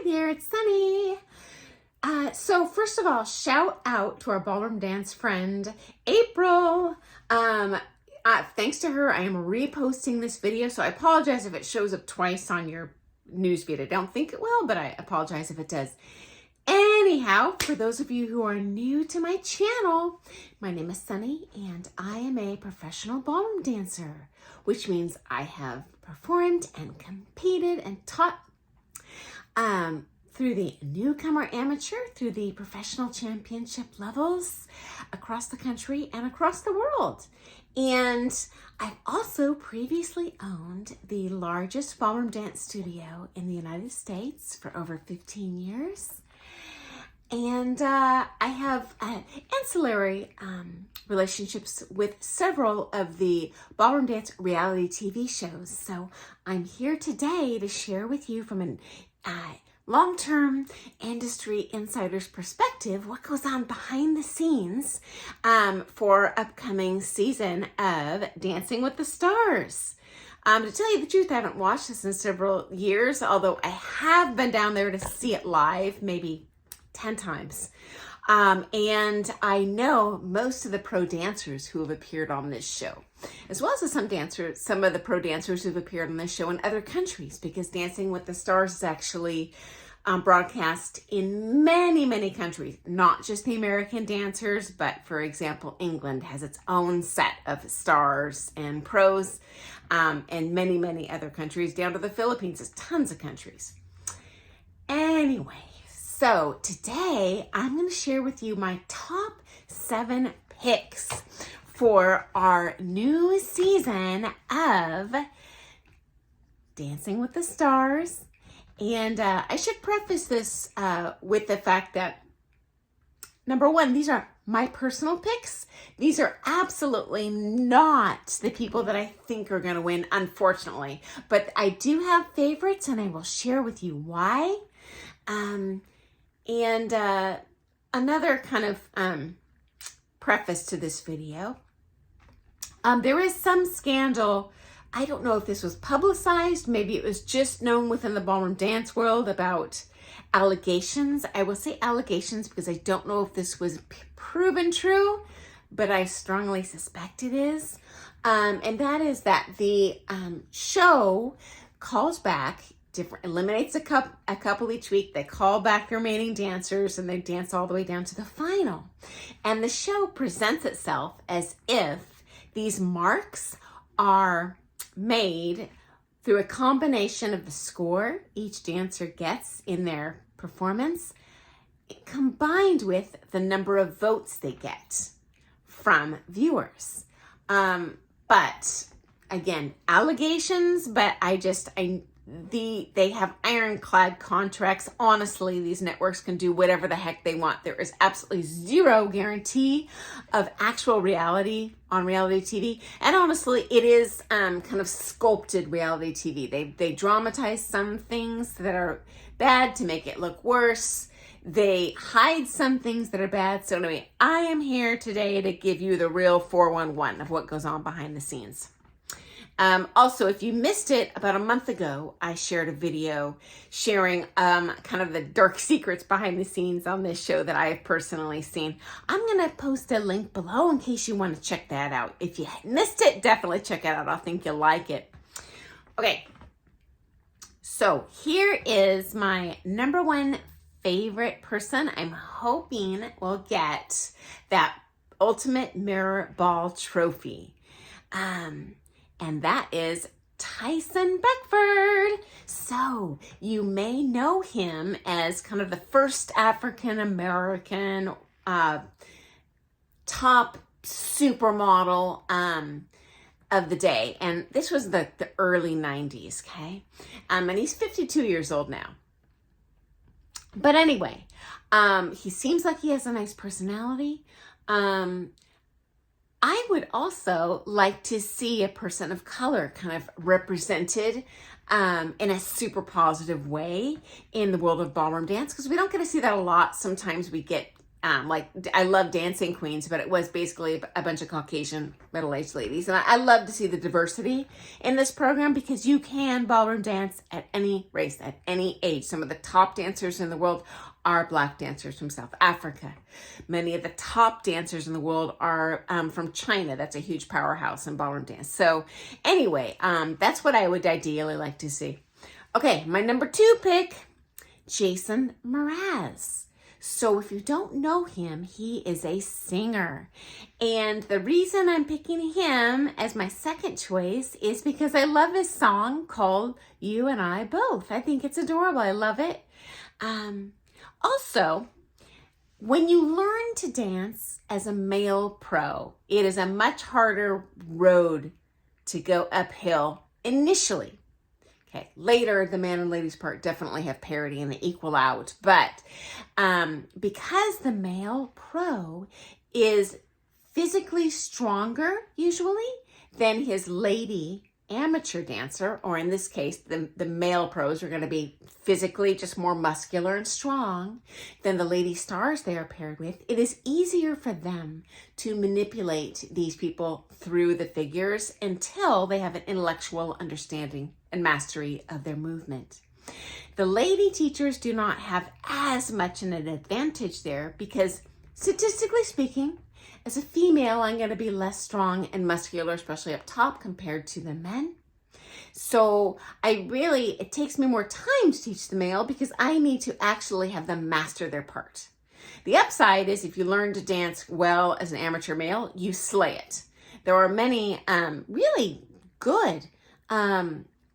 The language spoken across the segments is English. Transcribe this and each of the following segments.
there, it's Sunny. So first of all, shout out to our ballroom dance friend, April. Thanks to her, I am reposting this video, so I apologize if it shows up twice on your newsfeed. I don't think it will, but I apologize if it does. Anyhow, for those of you who are new to my channel, my name is Sunny, and I am a professional ballroom dancer, which means I have performed and competed and taught through the newcomer amateur, through the professional championship levels across the country and across the world. And I've also previously owned the largest ballroom dance studio in the United States for over 15 years. And I have ancillary relationships with several of the ballroom dance reality TV shows. So I'm here today to share with you from an long-term industry insider's perspective what goes on behind the scenes for upcoming season of Dancing with the Stars. To tell you the truth, I haven't watched this in several years, although I have been down there to see it live maybe 10 times. And I know most of the pro dancers who have appeared on this show, as well as some of the pro dancers who've appeared on this show in other countries, because Dancing with the Stars is actually broadcast in many, many countries, not just the American dancers, but for example, England has its own set of stars and pros, and many, many other countries, down to the Philippines. There's tons of countries. Anyway, so today I'm going to share with you my top 7 picks for our new season of Dancing with the Stars. And I should preface this with the fact that, number one, these are my personal picks. These are absolutely not the people that I think are going to win, unfortunately. But I do have favorites, and I will share with you why. And another kind of preface to this video. There is some scandal. I don't know if this was publicized. Maybe it was just known within the ballroom dance world about allegations. I will say allegations because I don't know if this was proven true, but I strongly suspect it is. And that is that the show calls back eliminates a couple each week. They call back the remaining dancers and they dance all the way down to the final. And the show presents itself as if these marks are made through a combination of the score each dancer gets in their performance, combined with the number of votes they get from viewers. But again, allegations, but they have ironclad contracts. Honestly, these networks can do whatever the heck they want. There is absolutely zero guarantee of actual reality on reality TV. And honestly, it is kind of sculpted reality TV. They dramatize some things that are bad to make it look worse. They hide some things that are bad. So anyway, I am here today to give you the real 411 of what goes on behind the scenes. Also, if you missed it, about a month ago, I shared a video sharing kind of the dark secrets behind the scenes on this show that I have personally seen. I'm going to post a link below in case you want to check that out. If you missed it, definitely check it out. I think you'll like it. Okay, so here is my number one favorite person I'm hoping will get that Ultimate Mirror Ball trophy. And that is Tyson Beckford. So you may know him as kind of the first African-American top supermodel of the day. And this was the early 90s, okay? And he's 52 years old now. But anyway, he seems like he has a nice personality. I would also like to see a person of color kind of represented in a super positive way in the world of ballroom dance, because we don't get to see that a lot. Sometimes we get Like, I love Dancing Queens, but it was basically a bunch of Caucasian middle-aged ladies. And I love to see the diversity in this program because you can ballroom dance at any race, at any age. Some of the top dancers in the world are Black dancers from South Africa. Many of the top dancers in the world are from China. That's a huge powerhouse in ballroom dance. So anyway, that's what I would ideally like to see. Okay, my number 2 pick, Jason Mraz. So if you don't know him, he is a singer. And the reason I'm picking him as my second choice is because I love his song called You and I Both. I think it's adorable. I love it. Also, when you learn to dance as a male pro, it is a much harder road to go uphill initially. Okay, later, the man and ladies part definitely have parity and they equal out. But because the male pro is physically stronger, usually, than his lady amateur dancer, or in this case, the male pros are going to be physically just more muscular and strong than the lady stars they are paired with, it is easier for them to manipulate these people through the figures until they have an intellectual understanding and mastery of their movement. The lady teachers do not have as much an advantage there because, statistically speaking, as a female, I'm going to be less strong and muscular, especially up top, compared to the men. So it takes me more time to teach the male because I need to actually have them master their part. The upside is if you learn to dance well as an amateur male, you slay it. There are many really good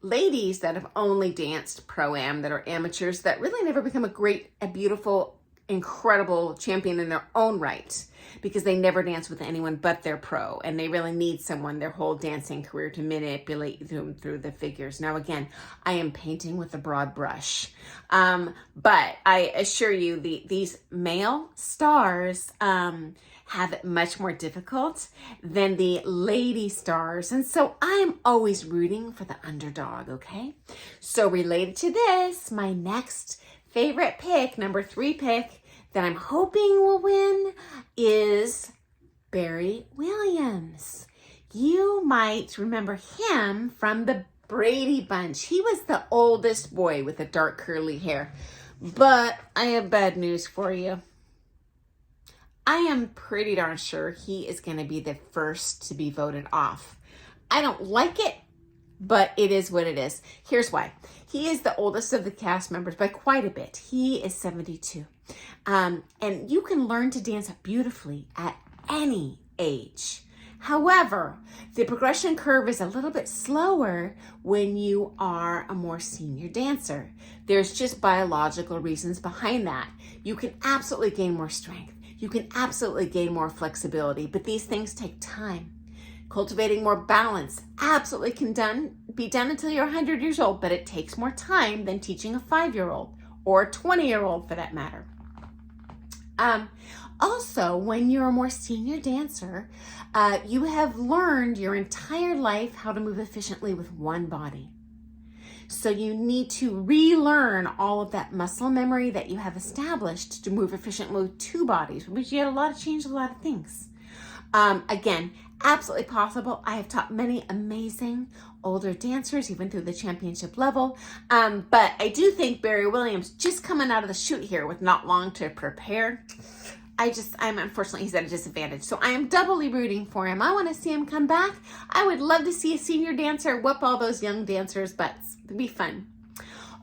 ladies that have only danced pro-am that are amateurs that really never become a beautiful, incredible champion in their own right because they never dance with anyone but their pro, and they really need someone their whole dancing career to manipulate them through the figures. Now, again, I am painting with a broad brush, but I assure you these male stars have it much more difficult than the lady stars, and so I'm always rooting for the underdog, okay? So related to this, my next favorite pick, number 3 pick, that I'm hoping will win is Barry Williams. You might remember him from the Brady Bunch. He was the oldest boy with the dark curly hair. But I have bad news for you. I am pretty darn sure he is going to be the first to be voted off. I don't like it, but it is what it is. Here's why. He is the oldest of the cast members by quite a bit. He is 72. And you can learn to dance beautifully at any age. However, the progression curve is a little bit slower when you are a more senior dancer. There's just biological reasons behind that. You can absolutely gain more strength. You can absolutely gain more flexibility, but these things take time. Cultivating more balance absolutely can be done until you're 100 years old, but it takes more time than teaching a 5-year-old or a 20-year-old for that matter. Also, when you're a more senior dancer, you have learned your entire life how to move efficiently with one body. So you need to relearn all of that muscle memory that you have established to move efficiently with 2 bodies, which you had change a lot of things. Again, absolutely possible. I have taught many amazing older dancers, even through the championship level. But I do think Barry Williams, just coming out of the chute here with not long to prepare, unfortunately, he's at a disadvantage. So I am doubly rooting for him. I want to see him come back. I would love to see a senior dancer whoop all those young dancers' butts. It'd be fun.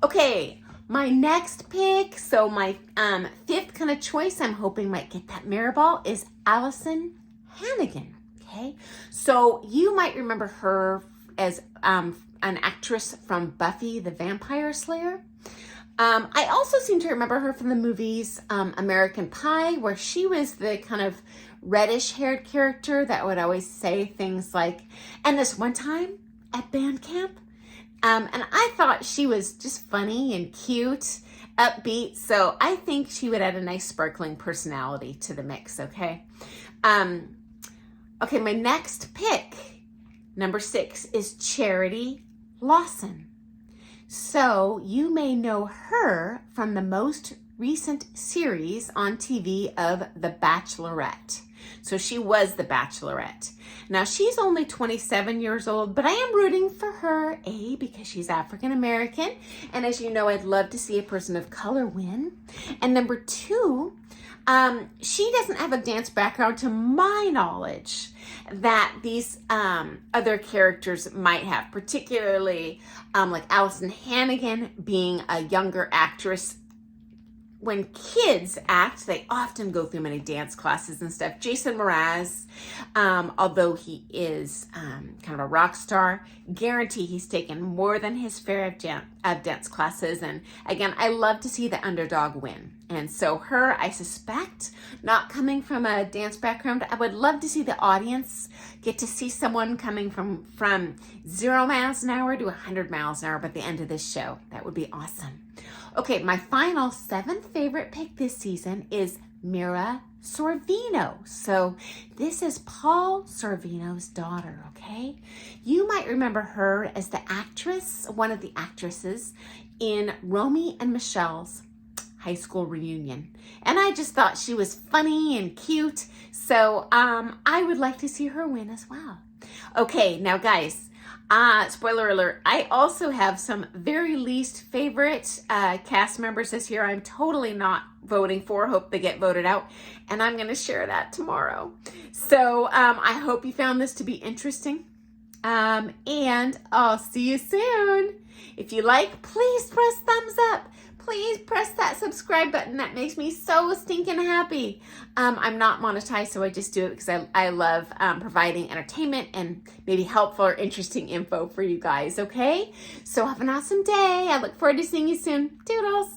Okay, my next pick, so my 5th kind of choice I'm hoping might get that mirror ball is Allison Hannigan. Okay, so you might remember her as an actress from Buffy the Vampire Slayer. I also seem to remember her from the movies American Pie, where she was the kind of reddish-haired character that would always say things like, and this one time at band camp, and I thought she was just funny and cute, upbeat, so I think she would add a nice sparkling personality to the mix, okay? Okay, my next pick, number 6, is Charity Lawson. So you may know her from the most recent series on TV of The Bachelorette. So she was the Bachelorette. Now she's only 27 years old, but I am rooting for her, A, because she's African American. And as you know, I'd love to see a person of color win. And number two, she doesn't have a dance background to my knowledge that these other characters might have, particularly like Allison Hannigan being a younger actress. When kids act, they often go through many dance classes and stuff. Jason Mraz, although he is kind of a rock star, guarantee he's taken more than his fair of dance classes. And again, I love to see the underdog win. And so her, I suspect, not coming from a dance background, I would love to see the audience get to see someone coming from 0 miles an hour to 100 miles an hour by the end of this show. That would be awesome. Okay, my final 7th favorite pick this season is Mira Sorvino. So this is Paul Sorvino's daughter, okay? You might remember her as the actress, one of the actresses in Romy and Michelle's high school reunion. And I just thought she was funny and cute. So I would like to see her win as well. Okay, now guys, spoiler alert, I also have some very least favorite cast members this year I'm totally not voting for. Hope they get voted out. And I'm going to share that tomorrow. So I hope you found this to be interesting. And I'll see you soon. If you like, please press thumbs up. Please press that subscribe button. That makes me so stinking happy. I'm not monetized, so I just do it because I love providing entertainment and maybe helpful or interesting info for you guys, okay? So have an awesome day. I look forward to seeing you soon. Doodles.